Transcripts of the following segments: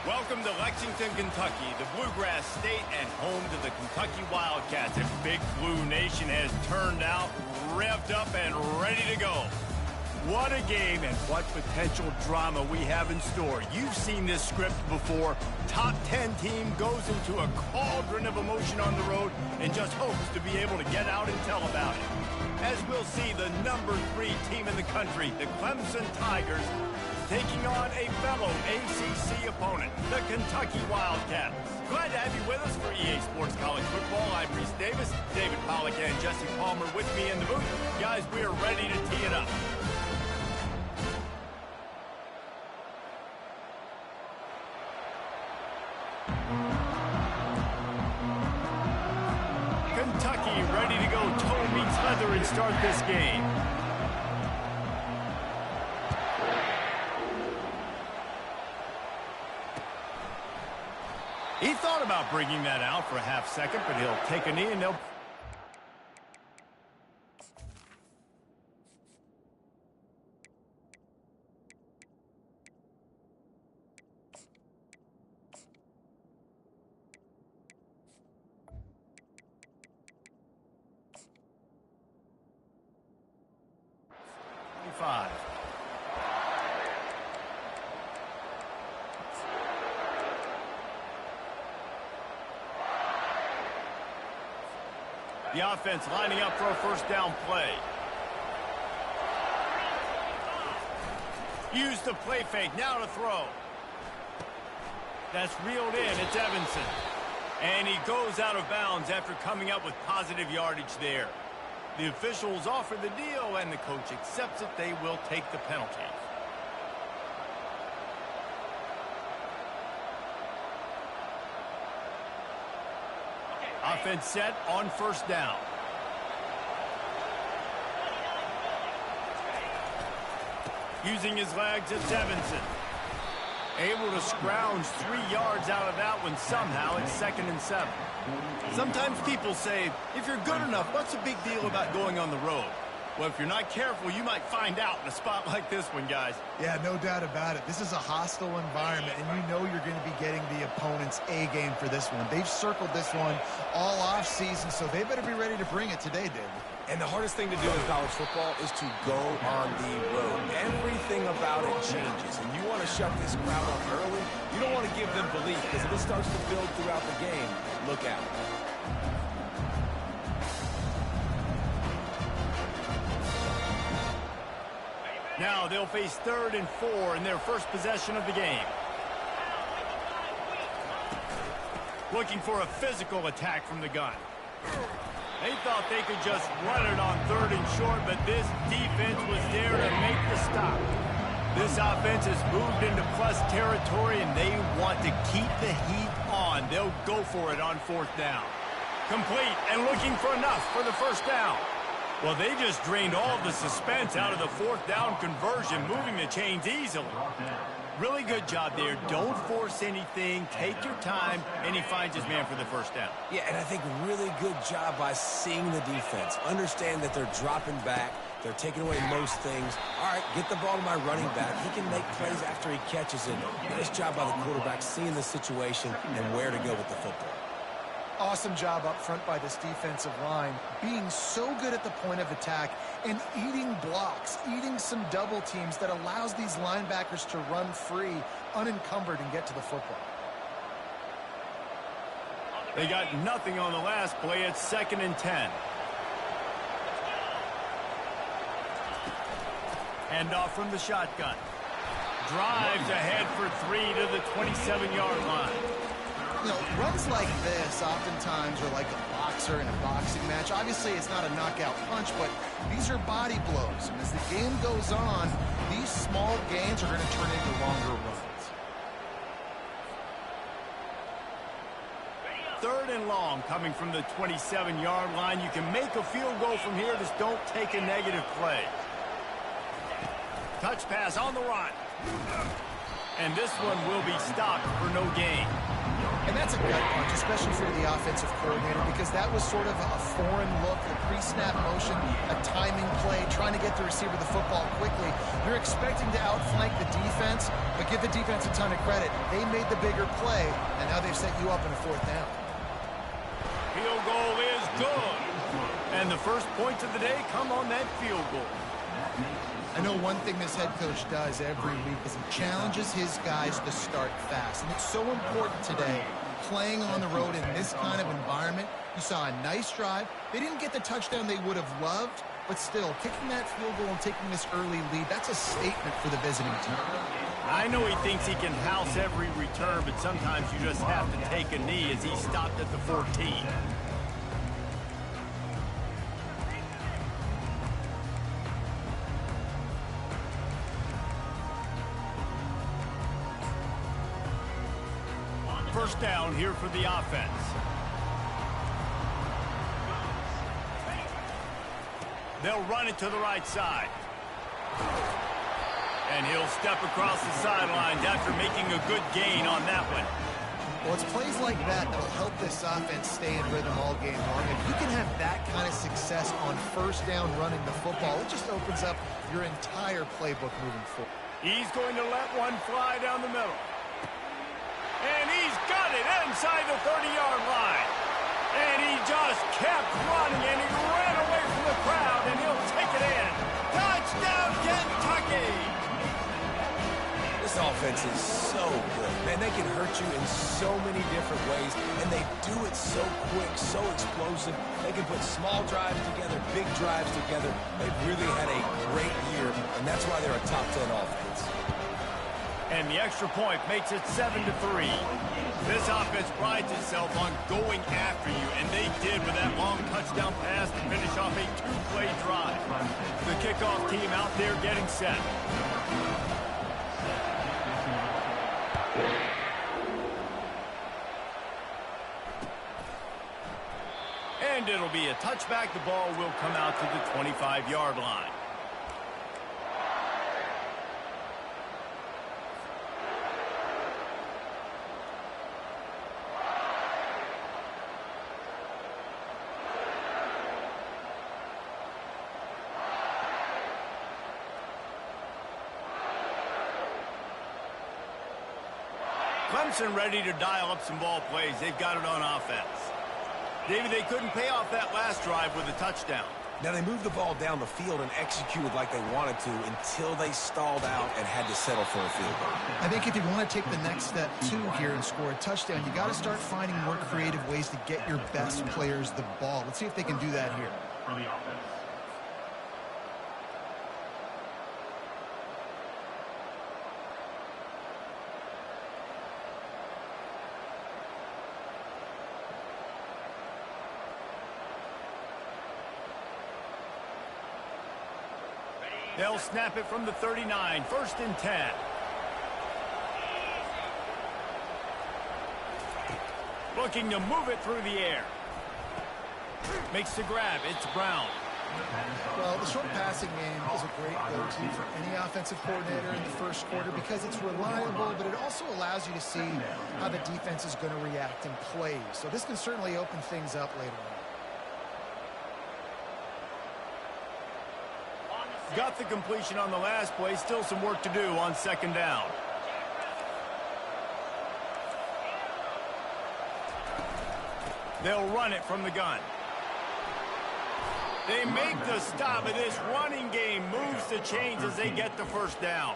Welcome to Lexington, Kentucky, the Bluegrass State and home to the Kentucky Wildcats. And Big Blue Nation has turned out, revved up, and ready to go. What a game and what potential drama we have in store. You've seen this script before. Top 10 team goes into a cauldron of emotion on the road and just hopes to be able to get out and tell about it. As we'll see, the number 3 team in the country, the Clemson Tigers, taking on a fellow ACC opponent, the Kentucky Wildcats. Glad to have you with us for EA Sports College Football. I'm Reese Davis, David Pollack and Jesse Palmer with me in the booth. Guys, we are ready to tee it up. Kentucky ready to go toe meets leather and start this game. He thought about bringing that out for a half second, but he'll take a knee and they'll... The offense lining up for a first down play. Use the play fake, now to throw. That's reeled in, it's Evanson. And he goes out of bounds after coming up with positive yardage there. The officials offer the deal and the coach accepts it. They will take the penalty. Offense set on first down. Using his legs, it's Evanson. Able to scrounge 3 yards out of that one somehow. It's 2nd and 7. Sometimes people say, if you're good enough, what's the big deal about going on the road? Well, if you're not careful, you might find out in a spot like this one, guys. Yeah, no doubt about it. This is a hostile environment, and you know you're going to be getting the opponent's A game for this one. They've circled this one all off season, so they better be ready to bring it today, David. And the hardest thing to do in college football is to go on the road. Everything about it changes, and you want to shut this crowd up early. You don't want to give them belief, because if it starts to build throughout the game, look out. Now they'll face 3rd and 4 in their first possession of the game. Looking for a physical attack from the gun. They thought they could just run it on 3rd and short, but this defense was there to make the stop. This offense has moved into plus territory, and they want to keep the heat on. They'll go for it on 4th down. Complete and looking for enough for the first down. Well, they just drained all of the suspense out of the 4th down conversion, moving the chains easily. Really good job there. Don't force anything. Take your time, and he finds his man for the first down. Yeah, and I think really good job by seeing the defense. Understand that they're dropping back. They're taking away most things. All right, get the ball to my running back. He can make plays after he catches it. Nice job by the quarterback seeing the situation and where to go with the football. Awesome job up front by this defensive line, being so good at the point of attack and eating blocks, eating some double teams that allows these linebackers to run free, unencumbered, and get to the football. They got nothing on the last play. It's 2nd and 10. Handoff from the shotgun. Drives ahead for 3 to the 27-yard line. You know, runs like this oftentimes are like a boxer in a boxing match. Obviously, it's not a knockout punch, but these are body blows. And as the game goes on, these small gains are going to turn into longer runs. 3rd and long coming from the 27-yard line. You can make a field goal from here. Just don't take a negative play. Touch pass on the run. And this one will be stopped for no gain. And And that's a gut punch, especially for the offensive coordinator, because that was sort of a foreign look, the pre-snap motion, a timing play, trying to get the receiver the football quickly. You're expecting to outflank the defense, but give the defense a ton of credit. They made the bigger play, and now they've set you up in a 4th down. Field goal is good. And the first points of the day come on that field goal. I know one thing this head coach does every week is he challenges his guys to start fast. And it's so important today, playing on the road in this kind of environment. You saw a nice drive. They didn't get the touchdown they would have loved, but still, kicking that field goal and taking this early lead, that's a statement for the visiting team. I know he thinks he can house every return, but sometimes you just have to take a knee as he stopped at the 14. First down here for the offense. They'll run it to the right side. And he'll step across the sidelines after making a good gain on that one. Well, it's plays like that that'll help this offense stay in rhythm all game long. If you can have that kind of success on first down running the football, it just opens up your entire playbook moving forward. He's going to let one fly down the middle. And he's got it inside the 30-yard line. And he just kept running, and he ran away from the crowd, and he'll take it in. Touchdown, Kentucky! This offense is so good. Man, they can hurt you in so many different ways, and they do it so quick, so explosive. They can put small drives together, big drives together. They've really had a great year, and that's why they're a top 10 offense. And the extra point makes it 7-3. This offense prides itself on going after you, and they did with that long touchdown pass to finish off a 2-play drive. The kickoff team out there getting set. And it'll be a touchback. The ball will come out to the 25-yard line. Clemson ready to dial up some ball plays. They've got it on offense. David, they couldn't pay off that last drive with a touchdown. Now, they moved the ball down the field and executed like they wanted to until they stalled out and had to settle for a field goal. I think if you want to take the next step, too, here and score a touchdown, you got to start finding more creative ways to get your best players the ball. Let's see if they can do that here. For the offense. They'll snap it from the 39, 1st and 10. Looking to move it through the air. Makes the grab. It's Brown. Well, the short passing game is a great go-to for any offensive coordinator in the first quarter because it's reliable, but it also allows you to see how the defense is going to react in plays. So this can certainly open things up later on. Got the completion on the last play. Still some work to do on 2nd down. They'll run it from the gun. They make the stop, and this running game moves the chains as they get the 1st down.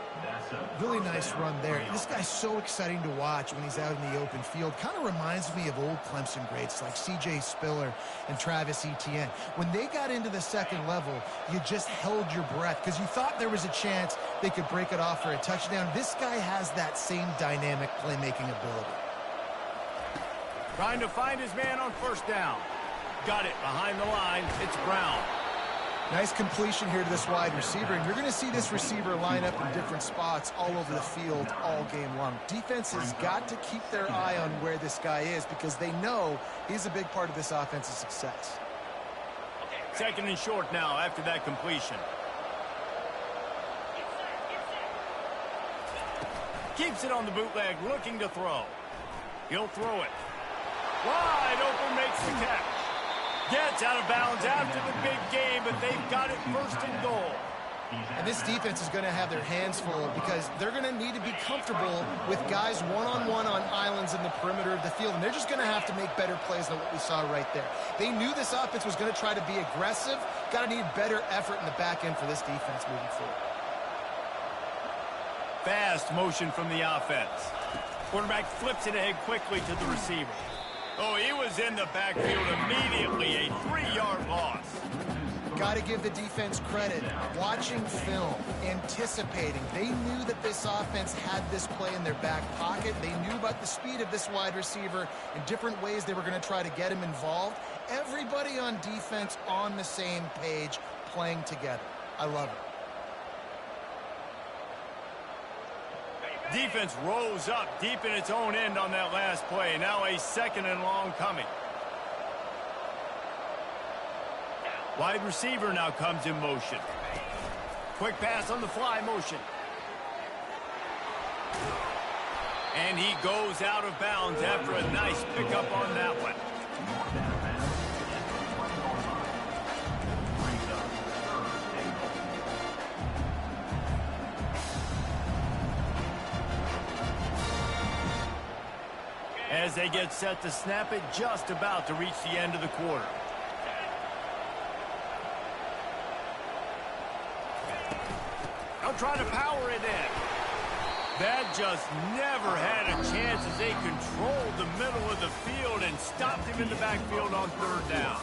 Really nice run there. This guy's so exciting to watch when he's out in the open field. Kind of reminds me of old Clemson greats like C.J. Spiller and Travis Etienne. When they got into the 2nd level, you just held your breath because you thought there was a chance they could break it off for a touchdown. This guy has that same dynamic playmaking ability. Trying to find his man on 1st down. Got it behind the line. It's Brown. Nice completion here to this wide receiver, and you're going to see this receiver line up in different spots all over the field all game long. Defense has got to keep their eye on where this guy is because they know he's a big part of this offense's success. 2nd and short now after that completion. Keeps it on the bootleg, looking to throw. He'll throw it. Wide open, makes the catch. Gets out of bounds after the big game, but they've got it first and goal. And this defense is going to have their hands full because they're going to need to be comfortable with guys one-on-one on islands in the perimeter of the field, and they're just going to have to make better plays than what we saw right there. They knew this offense was going to try to be aggressive. Got to need better effort in the back end for this defense moving forward. Fast motion from the offense. Quarterback flips it ahead quickly to the receiver. Oh, he was in the backfield immediately. A 3-yard loss. Got to give the defense credit. Watching film, anticipating. They knew that this offense had this play in their back pocket. They knew about the speed of this wide receiver and different ways they were going to try to get him involved. Everybody on defense on the same page, playing together. I love it. Defense rose up deep in its own end on that last play. Now a 2nd and long coming. Wide receiver now comes in motion. Quick pass on the fly motion. And he goes out of bounds after a nice pickup on that one. As they get set to snap it, just about to reach the end of the quarter. They'll try to power it in. That just never had a chance as they controlled the middle of the field and stopped him in the backfield on 3rd down.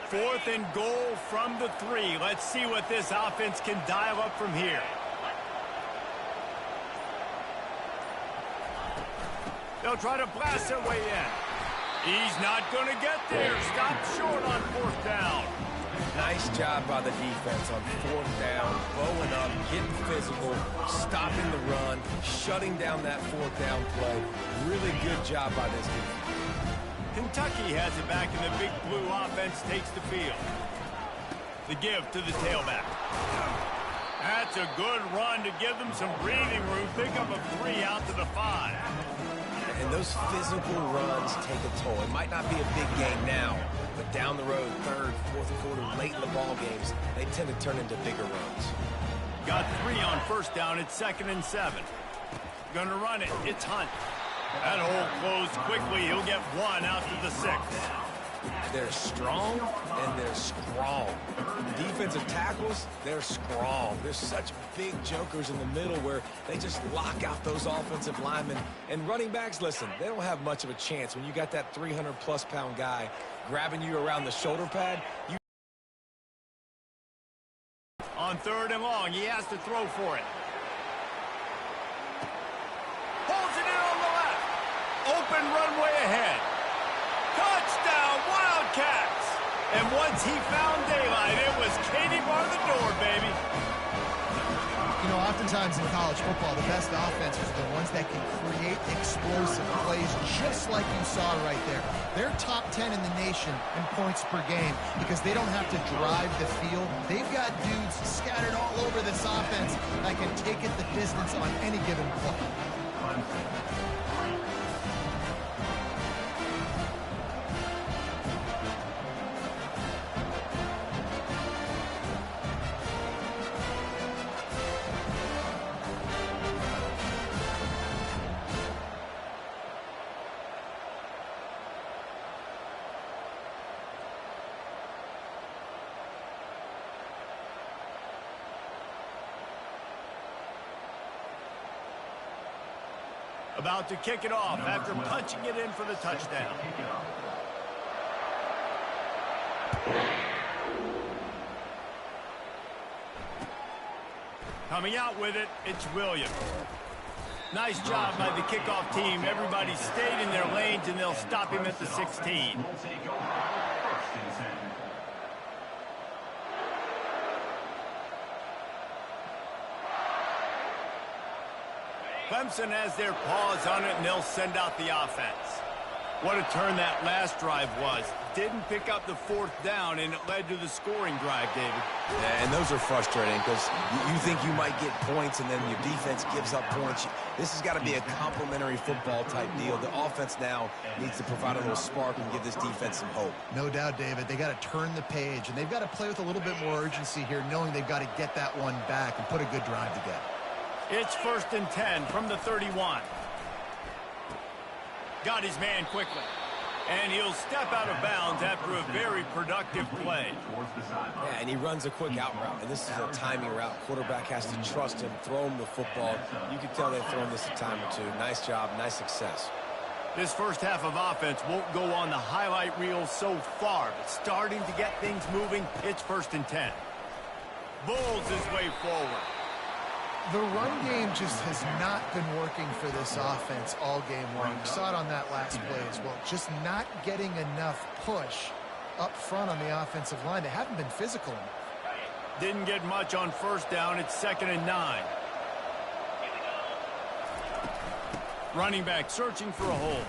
Fourth and goal from the 3. Let's see what this offense can dial up from here. They'll try to blast their way in. He's not going to get there. Stop short on 4th down. Nice job by the defense on 4th down, bowing up, getting physical, stopping the run, shutting down that 4th down play. Really good job by this defense. Kentucky has it back, and the Big Blue offense takes the field. The give to the tailback. That's a good run to give them some breathing room. Pick up a 3 out to the 5. And those physical runs take a toll. It might not be a big game now, but down the road, 3rd, 4th quarter, late in the ball games, they tend to turn into bigger runs. Got 3 on 1st down. It's 2nd and 7. Gonna run it. It's Hunt. That hole closed quickly. He'll get 1 out to the 6th. They're strong, and they're strong. Defensive tackles, they're strong. There's such big jokers in the middle where they just lock out those offensive linemen. And running backs, listen, they don't have much of a chance. When you got that 300-plus pound guy grabbing you around the shoulder pad, On 3rd and long, he has to throw for it. Holds it in on the left. Open runway ahead. Touchdown, Wildcats! And once he found daylight, it was Katie bar the door, baby. You know, oftentimes in college football, the best offenses are the ones that can create explosive plays just like you saw right there. They're top 10 in the nation in points per game because they don't have to drive the field. They've got dudes scattered all over this offense that can take it the distance on any given play. About to kick it off after punching it in for the touchdown. Coming out with it, it's Williams. Nice job by the kickoff team. Everybody stayed in their lanes, and they'll stop him at the 16. Clemson has their paws on it, and they'll send out the offense. What a turn that last drive was. Didn't pick up the fourth down, and it led to the scoring drive, David. Yeah, and those are frustrating because you think you might get points, and then your defense gives up points. This has got to be a complimentary football type deal. The offense now needs to provide a little spark and give this defense some hope. No doubt, David. They got to turn the page, and they've got to play with a little bit more urgency here, knowing they've got to get that one back and put a good drive together. It's 1st and 10 from the 31. Got his man quickly. And he'll step out of bounds after a very productive play. Yeah, and he runs a quick out route, and this is a timing route. Quarterback has to trust him, throw him the football. You can tell they've thrown this a time or two. Nice job, nice success. This first half of offense won't go on the highlight reel so far, but starting to get things moving. It's 1st and 10. Bulls his way forward. The run game just has not been working for this offense all game long. We saw it on that last play as well. Just not getting enough push up front on the offensive line. They haven't been physical enough. Didn't get much on 1st down. It's 2nd and 9. Running back searching for a hole.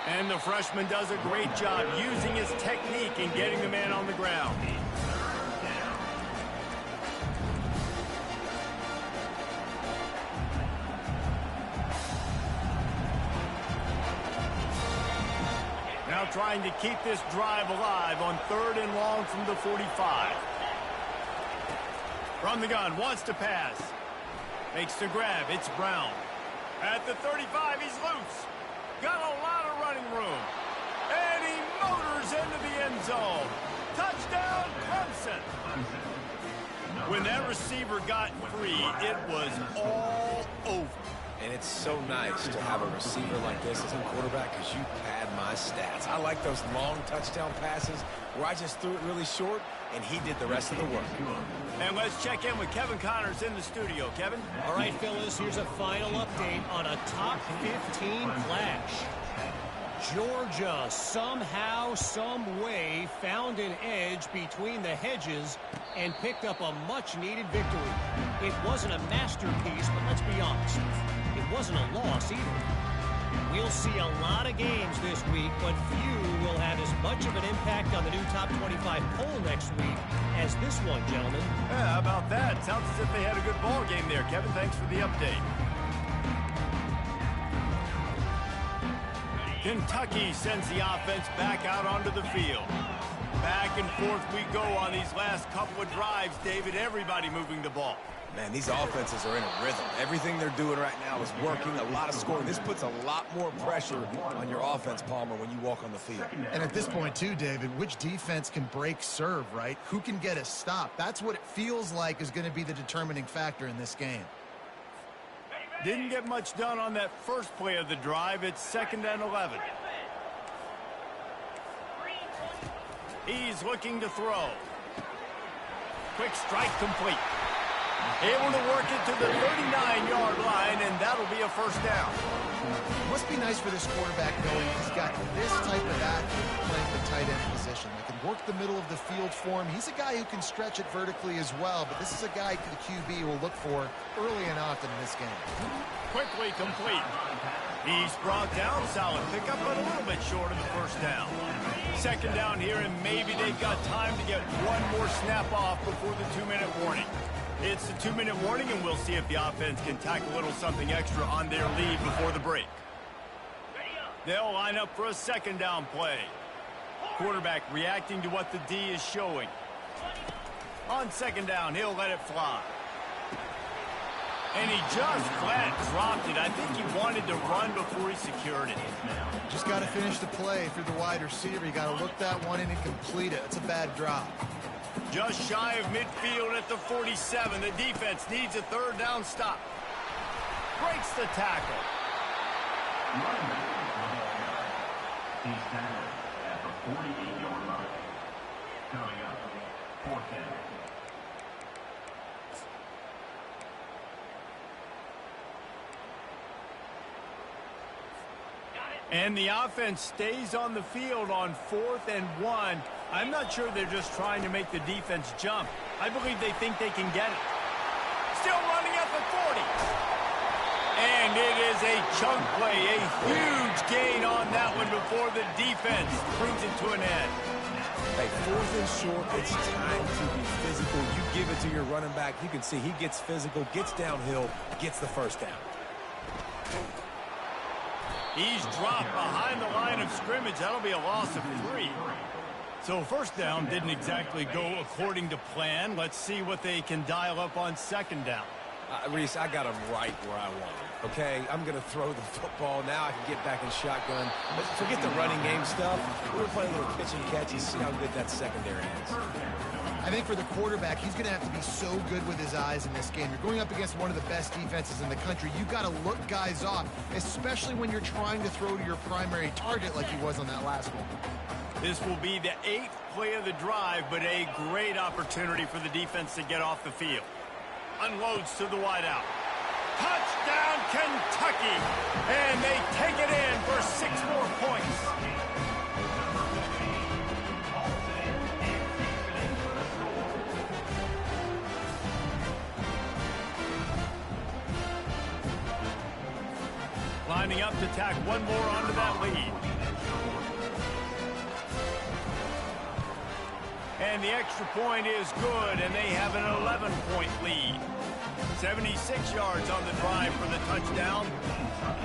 And the freshman does a great job using his technique and getting the man on the ground. Now trying to keep this drive alive on 3rd and long from the 45. From the gun, wants to pass. Makes the grab, it's Brown. At the 35, he's loose. Got a lot of running room. And he motors into the end zone. Touchdown, Clemson. When that receiver got free, it was all over. And it's so nice to have a receiver like this as a quarterback because you pad my stats. I like those long touchdown passes where I just threw it really short and he did the rest of the work. And let's check in with Kevin Connors in the studio. Kevin? All right, fellas, here's a final update on a top 15 clash. Georgia somehow, some way found an edge between the hedges and picked up a much-needed victory. It wasn't a masterpiece, but let's be honest, it wasn't a loss either. We'll see a lot of games this week, but few will have as much of an impact on the new top 25 poll next week as this one, gentlemen. Yeah, how about that? Sounds as if they had a good ball game there. Kevin, thanks for the update. Kentucky sends the offense back out onto the field. Back and forth we go on these last couple of drives, David. Everybody moving the ball. Man, these offenses are in a rhythm. Everything they're doing right now is working, a lot of scoring. This puts a lot more pressure on your offense, Palmer, when you walk on the field. And at this point, too, David, which defense can break serve, right? Who can get a stop? That's what it feels like is going to be the determining factor in this game. Didn't get much done on that first play of the drive. It's 2nd and 11. He's looking to throw. Quick strike complete. Able to work it to the 39-yard line, and that'll be a 1st down. Must be nice for this quarterback knowing he's got this type of athlete playing the tight end position. They can work the middle of the field for him. He's a guy who can stretch it vertically as well, but this is a guy the QB will look for early and often in this game. Quickly complete. He's brought down. Solid pickup, but a little bit short of the 1st down. 2nd down here, and maybe they've got time to get one more snap off before the 2-minute warning. It's the 2-minute warning, and we'll see if the offense can tack a little something extra on their lead before the break. They'll line up for a 2nd down play. Quarterback reacting to what the D is showing. On 2nd down, he'll let it fly. And he just flat dropped it. I think he wanted to run before he secured it. Just got to finish the play through the wide receiver. You got to look that one in and complete it. It's a bad drop. Just shy of midfield at the 47. The defense needs a 3rd down stop. Breaks the tackle. He's tackled at the 48-yard line. Coming up, 4th down. And the offense stays on the field on 4th and 1. I'm not sure they're just trying to make the defense jump. I believe they think they can get it. Still running at the 40. And And it is a chunk play, a huge gain on that one before the defense brings it to an end. Hey, 4th and short, it's time to be physical. You give it to your running back. You can see he gets physical, gets downhill, gets the first down. He's dropped behind the line of scrimmage. That'll be a loss of 3. So first down didn't exactly go according to plan. Let's see what they can dial up on second down. Reese, I got him right where I want him, okay? I'm going to throw the football. Now I can get back in shotgun. But forget the running game stuff. We're playing a little pitch and catch and see how good that secondary is. I think for the quarterback, he's going to have to be so good with his eyes in this game. You're going up against one of the best defenses in the country. You've got to look guys off, especially when you're trying to throw to your primary target like he was on that last one. This will be the 8th play of the drive, but a great opportunity for the defense to get off the field. Unloads to the wideout. Touchdown, Kentucky! And they take it in for 6 more points. Lining up to tack one more onto that lead. And the extra point is good, and they have an 11-point lead. 76 yards on the drive for the touchdown,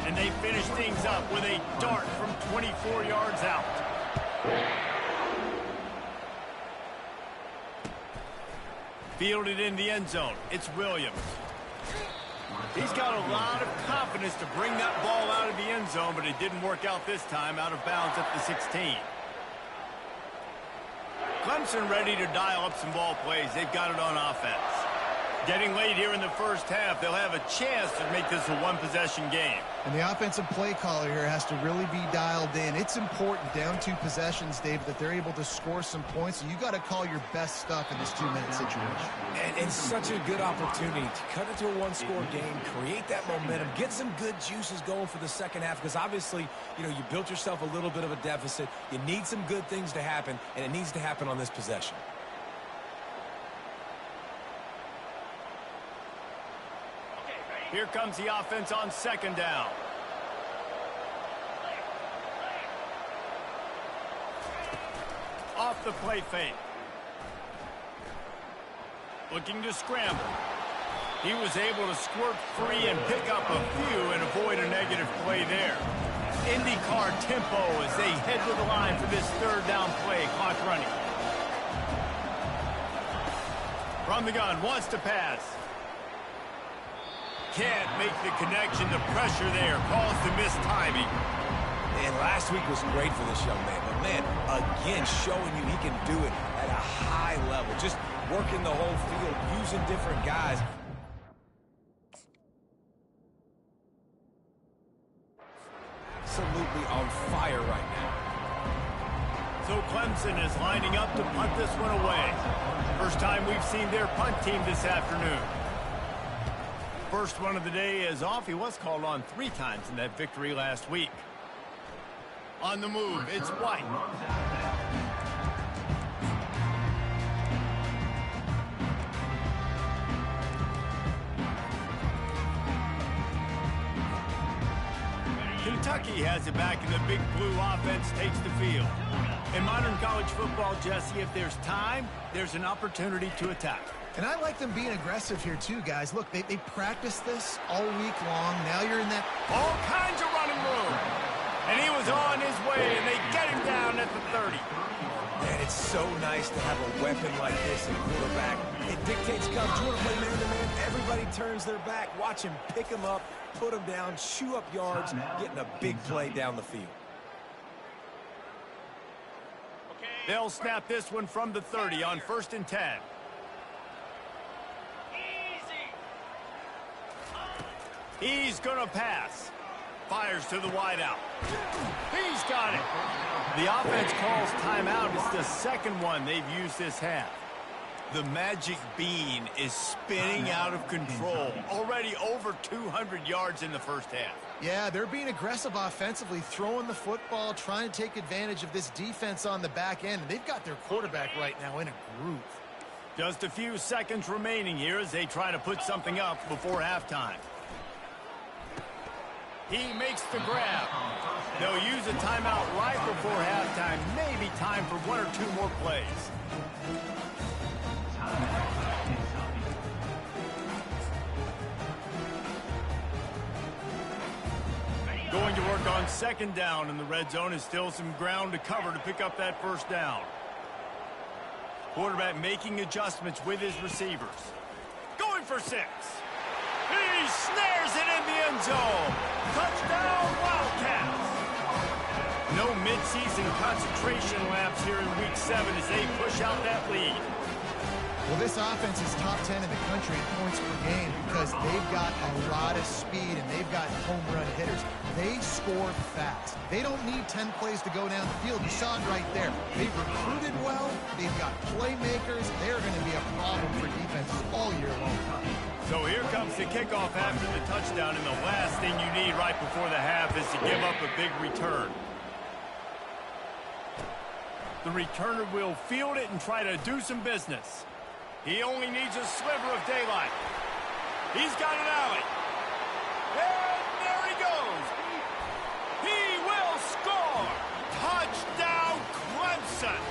and they finish things up with a dart from 24 yards out. Fielded in the end zone. It's Williams. He's got a lot of confidence to bring that ball out of the end zone, but it didn't work out this time, out of bounds at the 16. Clemson ready to dial up some ball plays. They've got it on offense. Getting late here in the first half, they'll have a chance to make this a one-possession game. And the offensive play caller here has to really be dialed in. It's important down 2 possessions, David, that they're able to score some points. So you got to call your best stuff in this 2-minute situation. And it's such a good opportunity to cut it to a 1-score game, create that momentum, get some good juices going for the second half, because obviously, you built yourself a little bit of a deficit. You need some good things to happen, and it needs to happen on this possession. Here comes the offense on second down. Off the play fake. Looking to scramble. He was able to squirt free and pick up a few and avoid a negative play there. IndyCar tempo as they head to the line for this third down play. Clock running. From the gun, wants to pass. Can't make the connection. The pressure there caused the missed timing. And last week was great for this young man. But, man, again, showing you he can do it at a high level. Just working the whole field, using different guys. Absolutely on fire right now. So Clemson is lining up to punt this one away. First time we've seen their punt team this afternoon. First one of the day is off. He was called on 3 times in that victory last week. On the move, it's White. Kentucky has it back, and the Big Blue offense takes the field. In modern college football, Jesse, if there's time, there's an opportunity to attack. And I like them being aggressive here too, guys. Look, they practice this all week long. Now you're in that all kinds of running room. And he was on his way, and they get him down at the 30. Man, it's so nice to have a weapon like this in quarterback. It dictates coverage. You want to play man-to-man, everybody turns their back. Watch him pick him up, put him down, chew up yards, getting a big play down the field. They'll snap this one from the 30 on 1st and 10. He's going to pass. Fires to the wideout. He's got it. The offense calls timeout. It's the second one they've used this half. The magic bean is spinning out of control. Already over 200 yards in the first half. Yeah, they're being aggressive offensively, throwing the football, trying to take advantage of this defense on the back end. And they've got their quarterback right now in a groove. Just a few seconds remaining here as they try to put something up before halftime. He makes the grab. They'll use a timeout right before halftime. Maybe time for one or two more plays. Going to work on second down in the red zone is still some ground to cover to pick up that first down. Quarterback making adjustments with his receivers. Going for 6. He snares it in the end zone. Touchdown, Wildcats. No midseason concentration lapse here in Week 7 as they push out that lead. Well, this offense is top 10 in the country in points per game because they've got a lot of speed and they've got home run hitters. They score fast. They don't need 10 plays to go down the field. You saw it right there. They've recruited well. They've got playmakers. They're going to be a problem for defenses all year long. So here comes the kickoff after the touchdown, and the last thing you need right before the half is to give up a big return. The returner will field it and try to do some business. He only needs a sliver of daylight. He's got an alley. And there he goes. He will score. Touchdown, Clemson.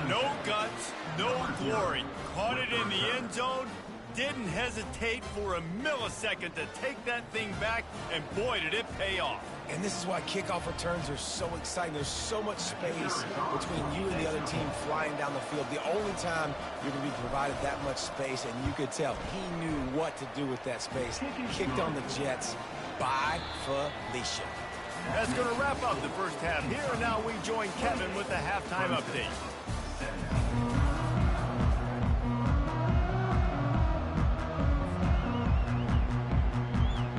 No guts, no glory. Caught it in the end zone. Didn't hesitate for a millisecond to take that thing back, and boy, did it pay off. And this is why kickoff returns are so exciting. There's so much space between you and the other team flying down the field. The only time you're going to be provided that much space, and you could tell he knew what to do with that space. Kicked on the Jets by Felicia. That's going to wrap up the first half here, and now we join Kevin with the halftime update.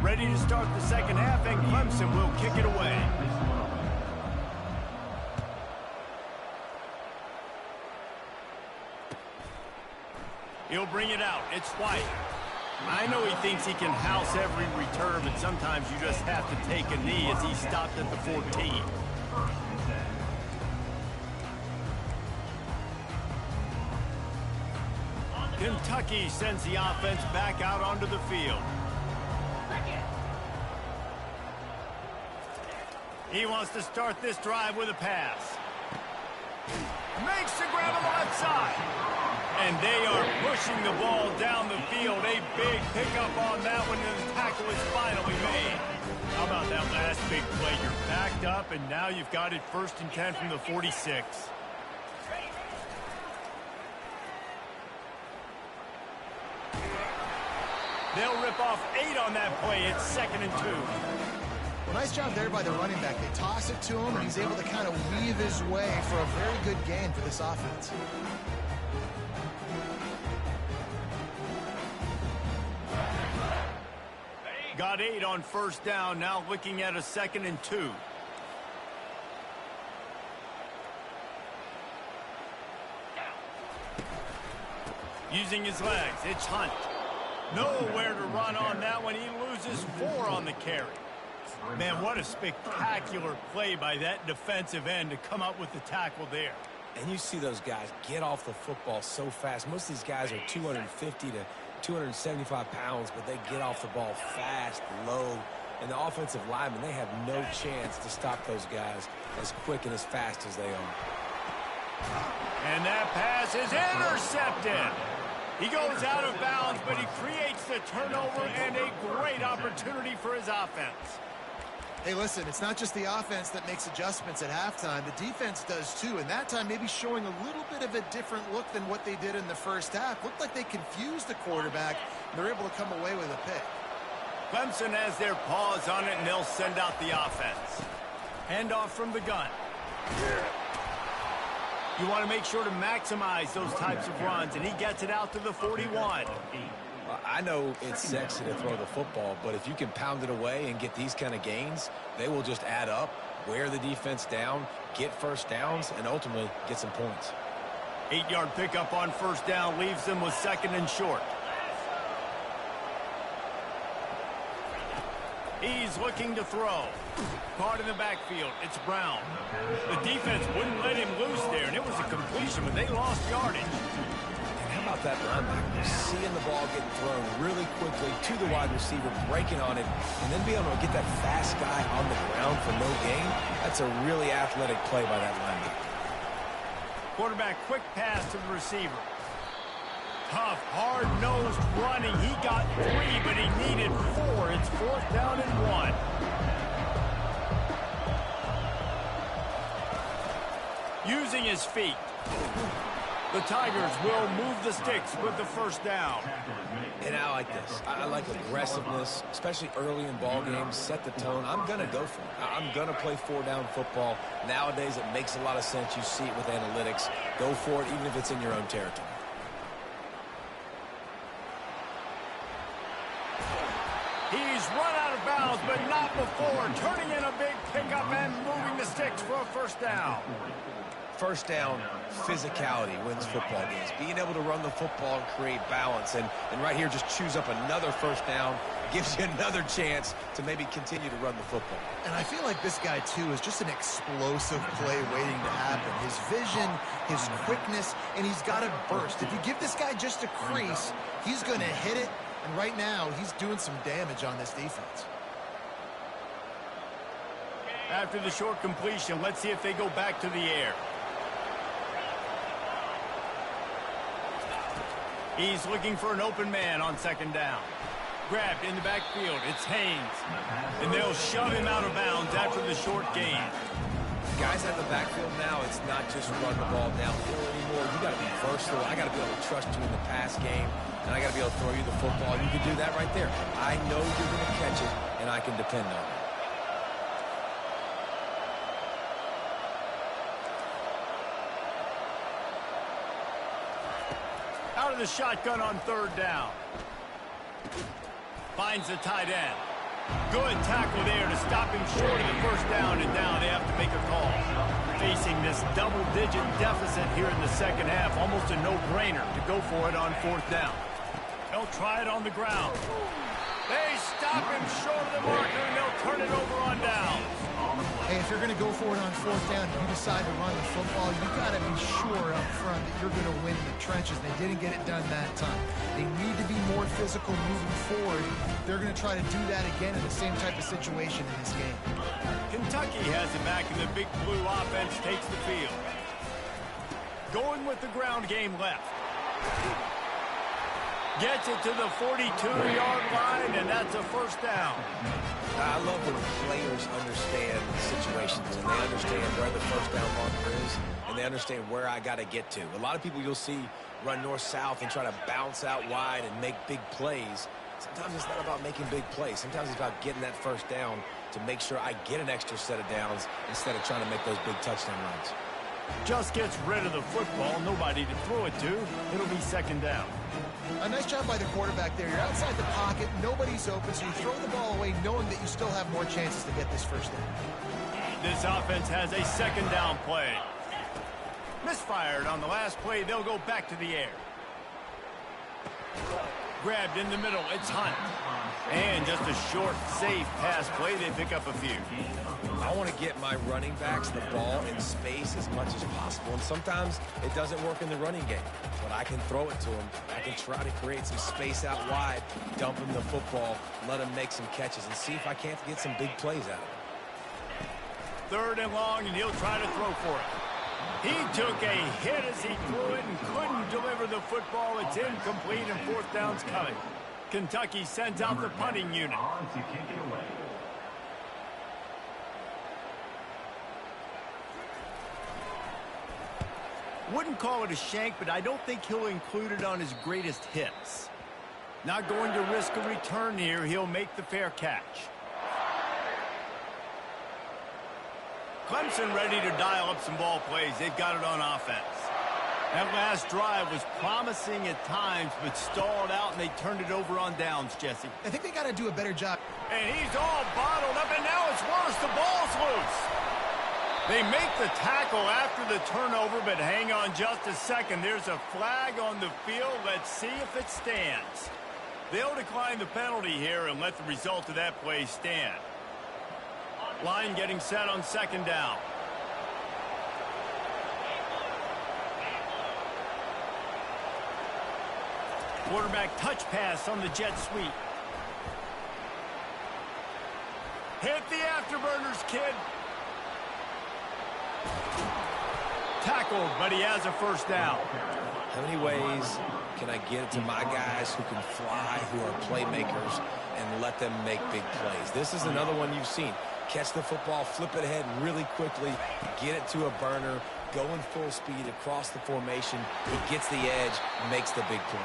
Ready to start the second half, and Clemson will kick it away. He'll bring it out. It's White. I know he thinks he can house every return, but sometimes you just have to take a knee as he stopped at the 14. Kentucky sends the offense back out onto the field. He wants to start this drive with a pass. Makes the grab on the left side. And they are pushing the ball down the field. A big pickup on that one, and the tackle is finally made. How about that last big play? You're backed up, and now you've got it 1st and 10 from the 46. They'll rip off 8 on that play. It's 2nd and 2. Well, nice job there by the running back. They toss it to him, and he's able to kind of weave his way for a very good gain for this offense. Got 8 on 1st down, now looking at a 2nd and 2. Using his legs, it's Hunt. Nowhere to run on that one. He loses 4 on the carry. Man, what a spectacular play by that defensive end to come up with the tackle there. And you see those guys get off the football so fast. Most of these guys are 250 to 275 pounds, but they get off the ball fast, low. And the offensive linemen, they have no chance to stop those guys as quick and as fast as they are. And that pass is intercepted. He goes out of bounds, but he creates the turnover and a great opportunity for his offense. Hey, listen, it's not just the offense that makes adjustments at halftime. The defense does too, and that time maybe showing a little bit of a different look than what they did in the first half. Looked like they confused the quarterback, and they're able to come away with a pick. Clemson has their paws on it, and they'll send out the offense. Handoff from the gun. You want to make sure to maximize those types of runs, and he gets it out to the 41. I know it's sexy to throw the football, but if you can pound it away and get these kind of gains, they will just add up, wear the defense down, get first downs, and ultimately get some points. 8-yard pickup on 1st down leaves them with 2nd and short. He's looking to throw. Caught in the backfield. It's Brown. The defense wouldn't let him loose there, and it was a completion, but they lost yardage. And How about that linebacker seeing the ball get thrown really quickly to the wide receiver, breaking on it, and then being able to get that fast guy on the ground for no gain? That's a really athletic play by that linebacker. Quarterback quick pass to the receiver. Tough, hard-nosed running. He got 3, but he needed 4. It's 4th down and 1. Using his feet. The Tigers will move the sticks with the first down. And I like this. I like aggressiveness, especially early in ball games. Set the tone. I'm going to go for it. I'm going to play 4-down football. Nowadays, it makes a lot of sense. You see it with analytics. Go for it, even if it's in your own territory. He's run out of bounds, but not before. Turning in a big pickup and moving the sticks for a first down. First down, physicality wins football games. Being able to run the football and create balance. And right here, just choose up another first down. Gives you another chance to maybe continue to run the football. And I feel like this guy, too, is just an explosive play waiting to happen. His vision, his quickness, and he's got a burst. If you give this guy just a crease, he's going to hit it. And right now, he's doing some damage on this defense. After the short completion, let's see if they go back to the air. He's looking for an open man on second down. Grabbed in the backfield. It's Haynes. And they'll shove him out of bounds after the short gain. Guys at the backfield now, it's not just run the ball downhill anymore. You got to be versatile. I got to be able to trust you in the pass game, and I got to be able to throw you the football. You can do that right there. I know you're going to catch it, and I can depend on it. Out of the shotgun on third down. Finds the tight end. Good tackle there to stop him short of the first down, and now they have to make a call. Facing this double-digit deficit here in the second half, almost a no-brainer to go for it on fourth down. They'll try it on the ground. They stop him short of the marker, and they'll turn it over on down. Hey, if you're going to go for it on fourth down and you decide to run the football, you got to be sure up front that you're going to win in the trenches. They didn't get it done that time. They need to be more physical moving forward. They're going to try to do that again in the same type of situation in this game. Kentucky has it back, and the Big Blue offense takes the field. Going with the ground game left. Gets it to the 42-yard line, and that's a first down. I love when players understand situations and they understand where the first down marker is and they understand where I got to get to. A lot of people you'll see run north-south and try to bounce out wide and make big plays. Sometimes it's not about making big plays. Sometimes it's about getting that first down to make sure I get an extra set of downs instead of trying to make those big touchdown runs. Just gets rid of the football. Nobody to throw it to. It'll be second down. A nice job by the quarterback there. You're outside the pocket. Nobody's open, so you throw the ball away knowing that you still have more chances to get this first down. This offense has a second down play. Misfired on the last play. They'll go back to the air. Grabbed in the middle. It's Hunt. And just a short, safe pass play. They pick up a few. I want to get my running backs the ball in space as much as possible. And sometimes it doesn't work in the running game. But I can throw it to them. I can try to create some space out wide, dump him the football, let him make some catches, and see if I can't get some big plays out of him. Third and long, and he'll try to throw for it. He took a hit as he threw it and couldn't deliver the football. It's incomplete, and fourth down's coming. Kentucky sends out the punting unit. On to kick it away. Wouldn't call it a shank, but I don't think he'll include it on his greatest hits. Not going to risk a return here. He'll make the fair catch. Clemson ready to dial up some ball plays. They've got it on offense. That last drive was promising at times, but stalled out, and they turned it over on downs, Jesse. I think they got to do a better job. And he's all bottled up, and now it's worse. The ball's loose. They make the tackle after the turnover, but hang on just a second. There's a flag on the field. Let's see if it stands. They'll decline the penalty here and let the result of that play stand. Line getting set on second down. Quarterback touch pass on the jet sweep. Hit the afterburners, kid. Tackled, but he has a first down. How many ways can I get it to my guys who can fly, who are playmakers, and let them make big plays? This is another one you've seen. Catch the football, flip it ahead really quickly, get it to a burner, go in full speed across the formation. He gets the edge, makes the big play.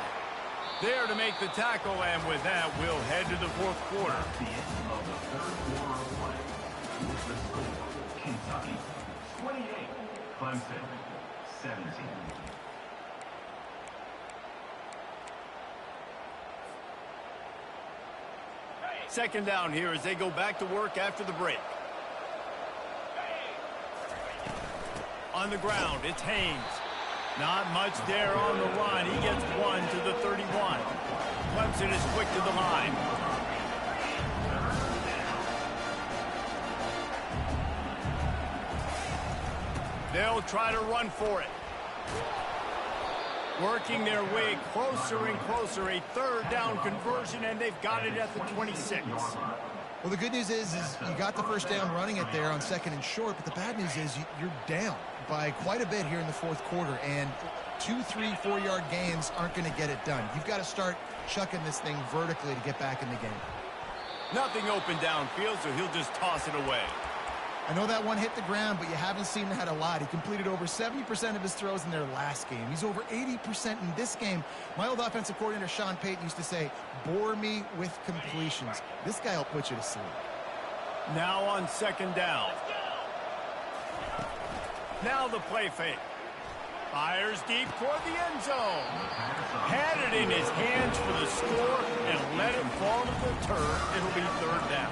There to make the tackle, and with that, we'll head to the fourth quarter. The end of the third quarter of play. With the score, Kentucky 28, Clemson 17. Second down here as they go back to work after the break. On the ground, it's Haynes. Not much there on the run. He gets one to the 31. Clemson is quick to the line. They'll try to run for it. Working their way closer and closer. A third down conversion, and they've got it at the 26. Well, the good news is you got the first down running it there on 2nd and short, but the bad news is you're down by quite a bit here in the fourth quarter, and 2, 3, 4-yard gains aren't going to get it done. You've got to start chucking this thing vertically to get back in the game. Nothing open downfield, so he'll just toss it away. I know that one hit the ground, but you haven't seen that a lot. He completed over 70% of his throws in their last game. He's over 80% in this game. My old offensive coordinator, Sean Payton, used to say, bore me with completions. This guy will put you to sleep. Now on second down. Now the play fake. Fires deep toward the end zone. Had it in his hands for the score and let it fall to the turf. It'll be third down.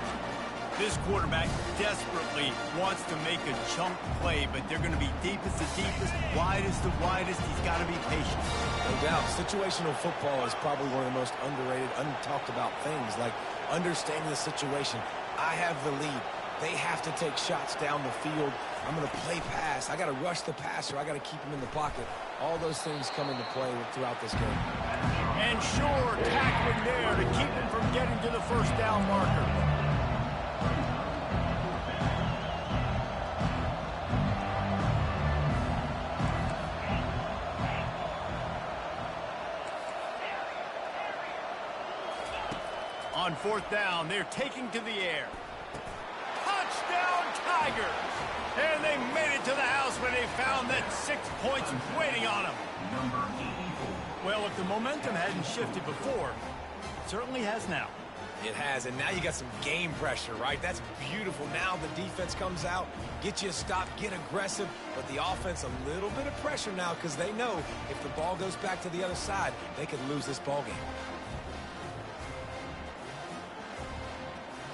This quarterback desperately wants to make a chunk play, but they're going to be deepest to deepest, widest to widest. He's got to be patient. No doubt. Situational football is probably one of the most underrated, untalked about things, like understanding the situation. I have the lead. They have to take shots down the field. I'm going to play pass. I got to rush the passer. I got to keep him in the pocket. All those things come into play throughout this game. And sure, tackling there to keep him from getting to the first down marker. On fourth down, they're taking to the air. Touchdown, Tigers! And they made it to the house when they found that 6 points waiting on them. Well, if the momentum hadn't shifted before, it certainly has now. It has, and now you got some game pressure, right? That's beautiful. Now the defense comes out, get you a stop, get aggressive, but the offense a little bit of pressure now because they know if the ball goes back to the other side, they could lose this ball game.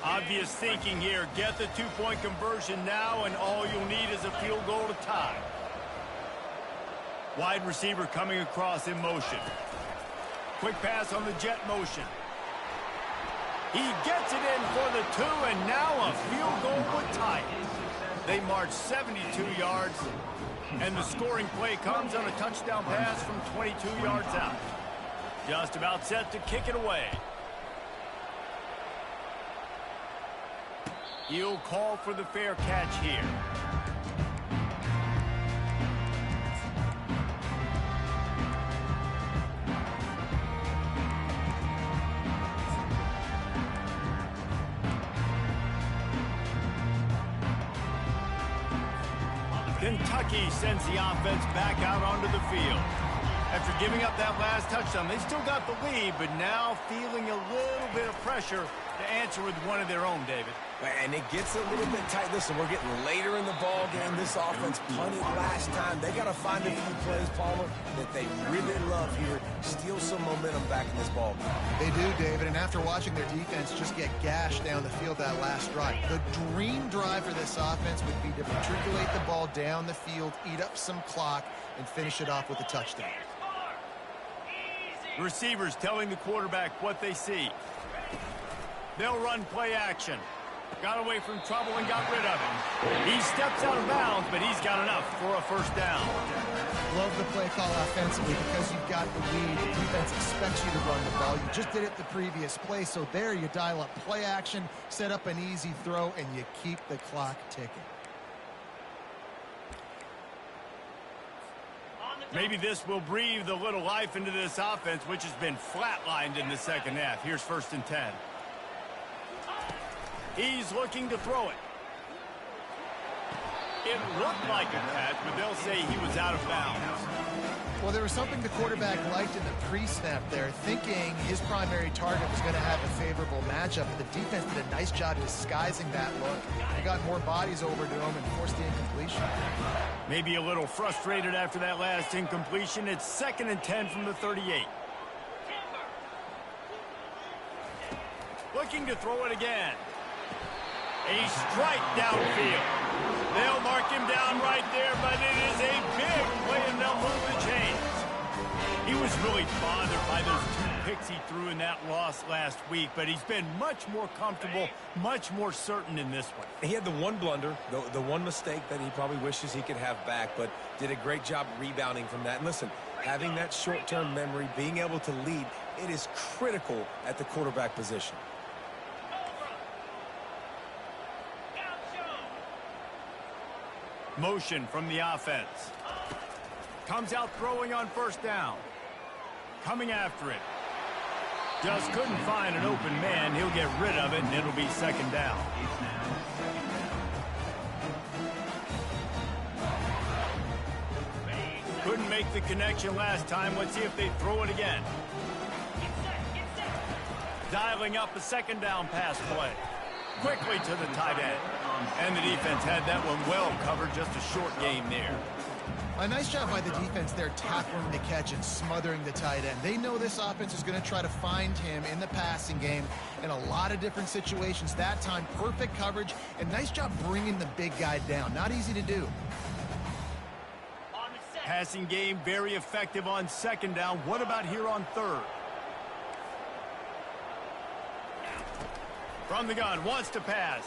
Obvious thinking here. Get the two-point conversion now, and all you'll need is a field goal to tie. Wide receiver coming across in motion. Quick pass on the jet motion. He gets it in for the 2, and now a field goal would tie it. They march 72 yards, and the scoring play comes on a touchdown pass from 22 yards out. Just about set to kick it away. He'll call for the fair catch here. Kentucky sends the offense back out onto the field. After giving up that last touchdown, they still got the lead, but now feeling a little bit of pressure to answer with one of their own, David. And it gets a little bit tight. Listen, we're getting later in the ball game. This offense punted last time. They got to find a few plays, Palmer, that they really love here. Steal some momentum back in this ball game. They do, David, and after watching their defense just get gashed down the field that last drive, the dream drive for this offense would be to matriculate the ball down the field, eat up some clock, and finish it off with a touchdown. Receivers telling the quarterback what they see. They'll run play action. Got away from trouble and got rid of it. He steps out of bounds, but he's got enough for a first down. Love the play call offensively because you've got the lead. The defense expects you to run the ball. You just did it the previous play, so there you dial up play action, set up an easy throw, and you keep the clock ticking. Maybe this will breathe a little life into this offense, which has been flatlined in the second half. Here's 1st and 10. He's looking to throw it. It looked like a catch, but they'll say he was out of bounds. Well, there was something the quarterback liked in the pre-snap there, thinking his primary target was going to have a favorable matchup. But the defense did a nice job disguising that look. They got more bodies over to him and forced the incompletion. Maybe a little frustrated after that last incompletion. It's 2nd and 10 from the 38. Looking to throw it again. A strike downfield. They'll mark him down right there, but it is a big play, and they'll move the chains. He was really bothered by those 2 picks he threw in that loss last week, but he's been much more comfortable, much more certain in this one. He had the one blunder, the one mistake that he probably wishes he could have back, but did a great job rebounding from that. And listen, having that short-term memory, being able to lead, it is critical at the quarterback position. Motion from the offense. Comes out throwing on 1st down. Coming after it. Just couldn't find an open man. He'll get rid of it, and it'll be 2nd down. Couldn't make the connection last time. Let's see if they throw it again. Dialing up a 2nd down pass play. Quickly to the tight end. And the defense had that one well covered. Just a short game there. A nice job by the defense there, tackling the catch and smothering the tight end. They know this offense is going to try to find him in the passing game in a lot of different situations. That time, perfect coverage, and nice job bringing the big guy down. Not easy to do. Passing game very effective on 2nd down. What about here on 3rd? From the gun, wants to pass.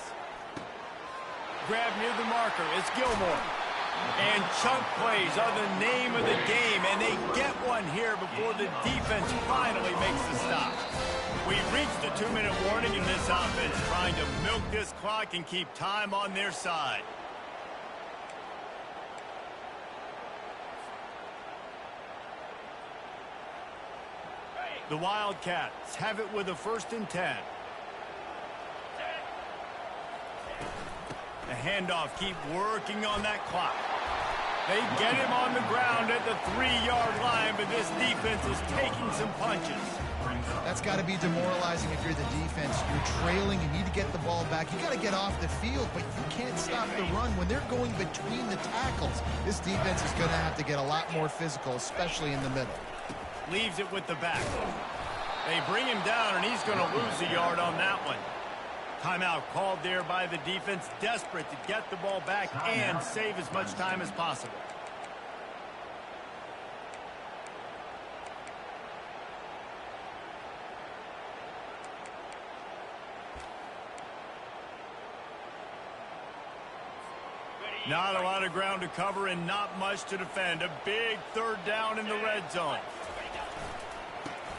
Grab near the marker. It's Gilmore. And chunk plays are the name of the game, and they get one here before the defense finally makes the stop. We've reached the 2-minute warning in this offense, trying to milk this clock and keep time on their side. The Wildcats have it with a 1st and 10. The handoff, keep working on that clock. They get him on the ground at the 3-yard line, but this defense is taking some punches. That's got to be demoralizing if you're the defense. You're trailing, you need to get the ball back. You got to get off the field, but you can't stop the run. When they're going between the tackles, this defense is going to have to get a lot more physical, especially in the middle. Leaves it with the back. They bring him down, and he's going to lose a yard on that one. Timeout called there by the defense, desperate to get the ball back and save as much time as possible. Not a lot of ground to cover and not much to defend. A big 3rd down in the red zone.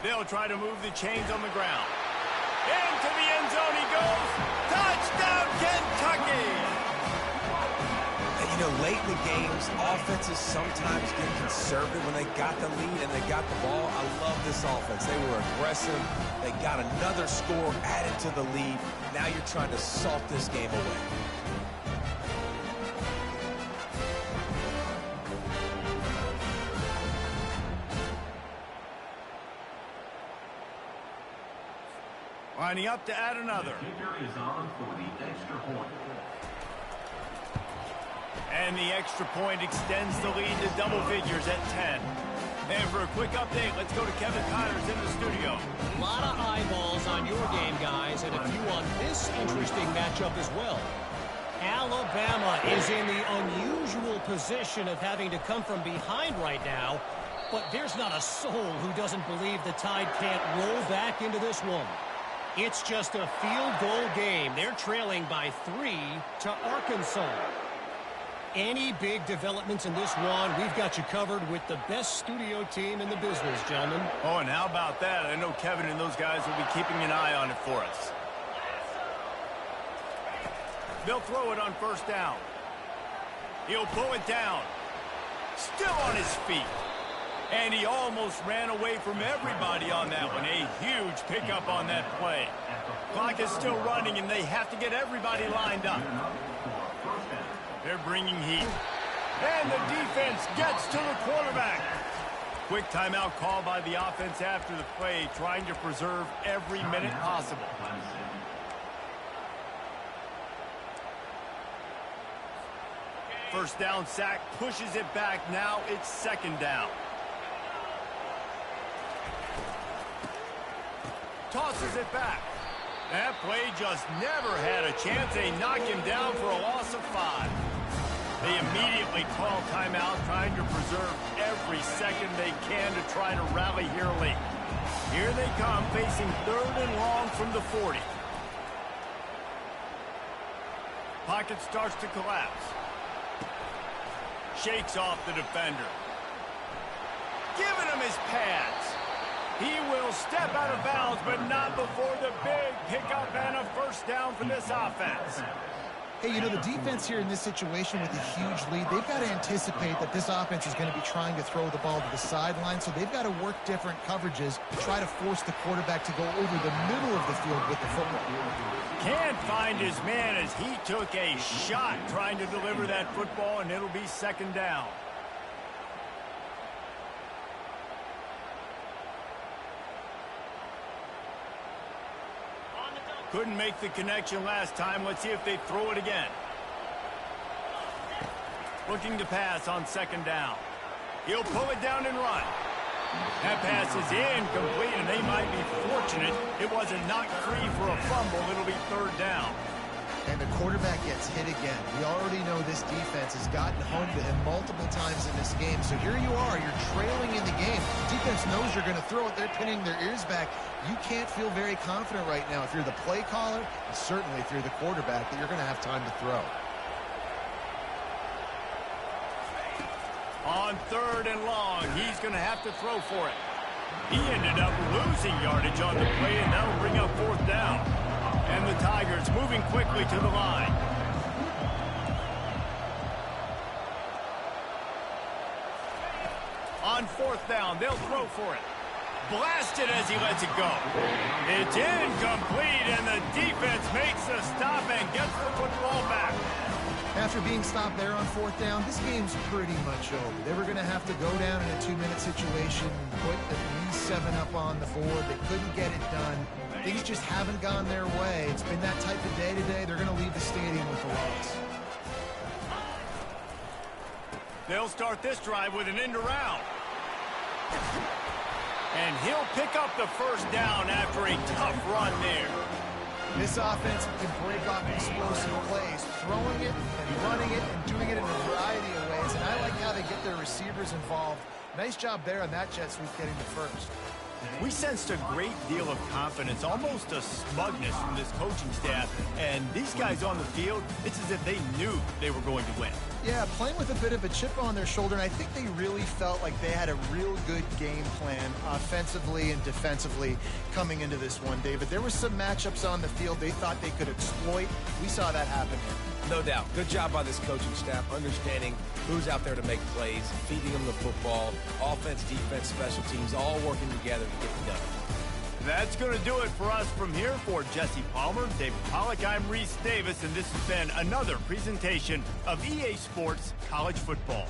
They'll try to move the chains on the ground. Into the end zone he goes. Touchdown, Kentucky! And you know, late in the games, offenses sometimes get conservative when they got the lead and they got the ball. I love this offense. They were aggressive. They got another score added to the lead. Now you're trying to salt this game away. Lining up to add another. Kicker is on for the extra point. And the extra point extends the lead to double figures at 10. And for a quick update, let's go to Kevin Connors in the studio. A lot of eyeballs on your game, guys, and a few on this interesting matchup as well. Alabama is in the unusual position of having to come from behind right now, but there's not a soul who doesn't believe the Tide can't roll back into this one. It's just a field goal game. They're trailing by 3 to Arkansas. Any big developments in this one, we've got you covered with the best studio team in the business, gentlemen. Oh, and how about that? I know Kevin and those guys will be keeping an eye on it for us. They'll throw it on first down. He'll pull it down. Still on his feet. And he almost ran away from everybody on that one. A huge pickup on that play. Clock is still running, and they have to get everybody lined up. They're bringing heat. And the defense gets to the quarterback. Quick timeout call by the offense after the play, trying to preserve every minute possible. First down sack, pushes it back. Now it's second down. Tosses it back. That play just never had a chance. They knock him down for a loss of 5. They immediately call timeout, trying to preserve every second they can to try to rally here late. Here they come, facing 3rd and long from the 40. Pocket starts to collapse. Shakes off the defender. Giving him his pads. He will step out of bounds, but not before the big pickup and a first down for this offense. Hey, you know, the defense here in this situation with a huge lead, they've got to anticipate that this offense is going to be trying to throw the ball to the sideline, so they've got to work different coverages to try to force the quarterback to go over the middle of the field with the football. Can't find his man as he took a shot trying to deliver that football, and it'll be second down. Couldn't make the connection last time. Let's see if they throw it again. Looking to pass on second down. He'll pull it down and run. That pass is incomplete, and they might be fortunate it wasn't knocked free for a fumble. It'll be third down. And the quarterback gets hit again. We already know this defense has gotten home to him multiple times in this game. So here you are, you're trailing in the game. The defense knows you're going to throw it. They're pinning their ears back. You can't feel very confident right now if you're the play caller, and certainly if you're the quarterback, that you're going to have time to throw. On 3rd and long, he's going to have to throw for it. He ended up losing yardage on the play, and that'll bring up 4th down. And the Tigers moving quickly to the line. On 4th down, they'll throw for it. Blasted as he lets it go. It's incomplete, and the defense makes the stop and gets the football back. After being stopped there on 4th down, this game's pretty much over. They were going to have to go down in a 2-minute situation and put at least 7 up on the board. They couldn't get it done. Things just haven't gone their way. It's been that type of day today. They're going to leave the stadium with a loss. They'll start this drive with an end around. And he'll pick up the first down after a tough run there. This offense can break off explosive plays, throwing it and running it and doing it in a variety of ways. And I like how they get their receivers involved. Nice job there on that jet sweep getting the first. We sensed a great deal of confidence, almost a smugness from this coaching staff. And these guys on the field, it's as if they knew they were going to win. Yeah, playing with a bit of a chip on their shoulder, and I think they really felt like they had a real good game plan offensively and defensively coming into this one, David. There were some matchups on the field they thought they could exploit. We saw that happen here. No doubt. Good job by this coaching staff, understanding who's out there to make plays, feeding them the football, offense, defense, special teams, all working together to get it done. That's going to do it for us from here. For Jesse Palmer, David Pollack, I'm Reese Davis, and this has been another presentation of EA Sports College Football.